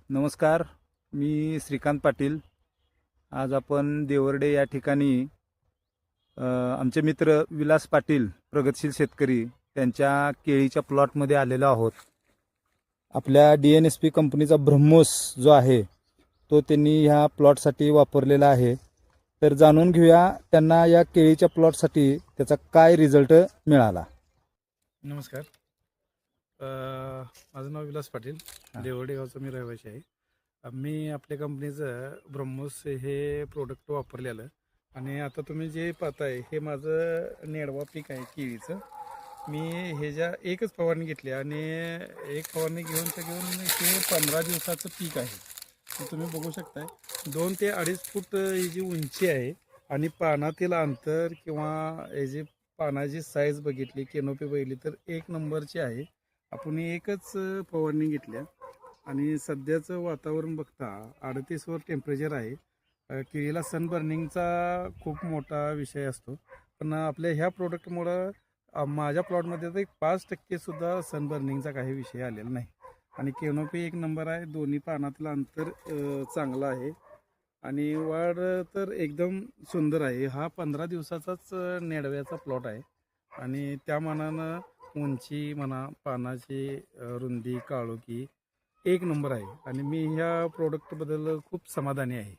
नमस्कार. मी श्रीकांत पाटील. आज आपण देवर्डे या ठिकाणी आमचे मित्र विलास पाटील प्रगतशील शेतकरी त्यांच्या केळीच्या प्लॉटमध्ये आलेलो आहोत. आपल्या DNSP कंपनीचा ब्रह्मोस जो आहे तो त्यांनी ह्या प्लॉटसाठी वापरलेला आहे. तर जाणून घेऊया त्यांना या केळीच्या प्लॉटसाठी त्याचा काय रिझल्ट मिळाला. नमस्कार. माझं नाव विलास पाटील, देवर्डे गावचा मी रहिवासी आहे. मी आपल्या कंपनीचं ब्रह्मोस हे प्रोडक्ट वापरलेलं आणि आता तुम्ही जे पाहताय हे माझं नेडवा पीक आहे केळीचं. मी ह्याच्या एकच फवारणी घेतली आणि एक फवारणी घेऊन हे 15 दिवसाचं पीक आहे. तुम्ही बघू शकताय 2 ते 2.5 फूट ही जी उंची आहे आणि पानातील अंतर किंवा हे जे पानाची साईज बघितली, केनोपी बघितली तर एक नंबरची आहे. आपण एकच फवारणी घेतल्या आणि सध्याचं वातावरण बघता 38वर टेम्परेचर आहे. केळीला सनबर्निंगचा खूप मोठा विषय असतो, पण आपल्या ह्या प्रोडक्टमुळं माझ्या प्लॉटमध्ये तर 5% सुद्धा सनबर्निंगचा काही विषय आलेला नाही आणि केनोपी एक नंबर आहे. दोन्ही पानातलं अंतर चांगलं आहे आणि वाढ तर एकदम सुंदर आहे. हा 15 दिवसाचाच नेडव्याचा प्लॉट आहे आणि त्या मानानं उंची म्हणा, पानाची रुंदी, काळोखी एक नंबर आहे आणि मी ह्या प्रोडक्टबद्दल खूप समाधानी आहे.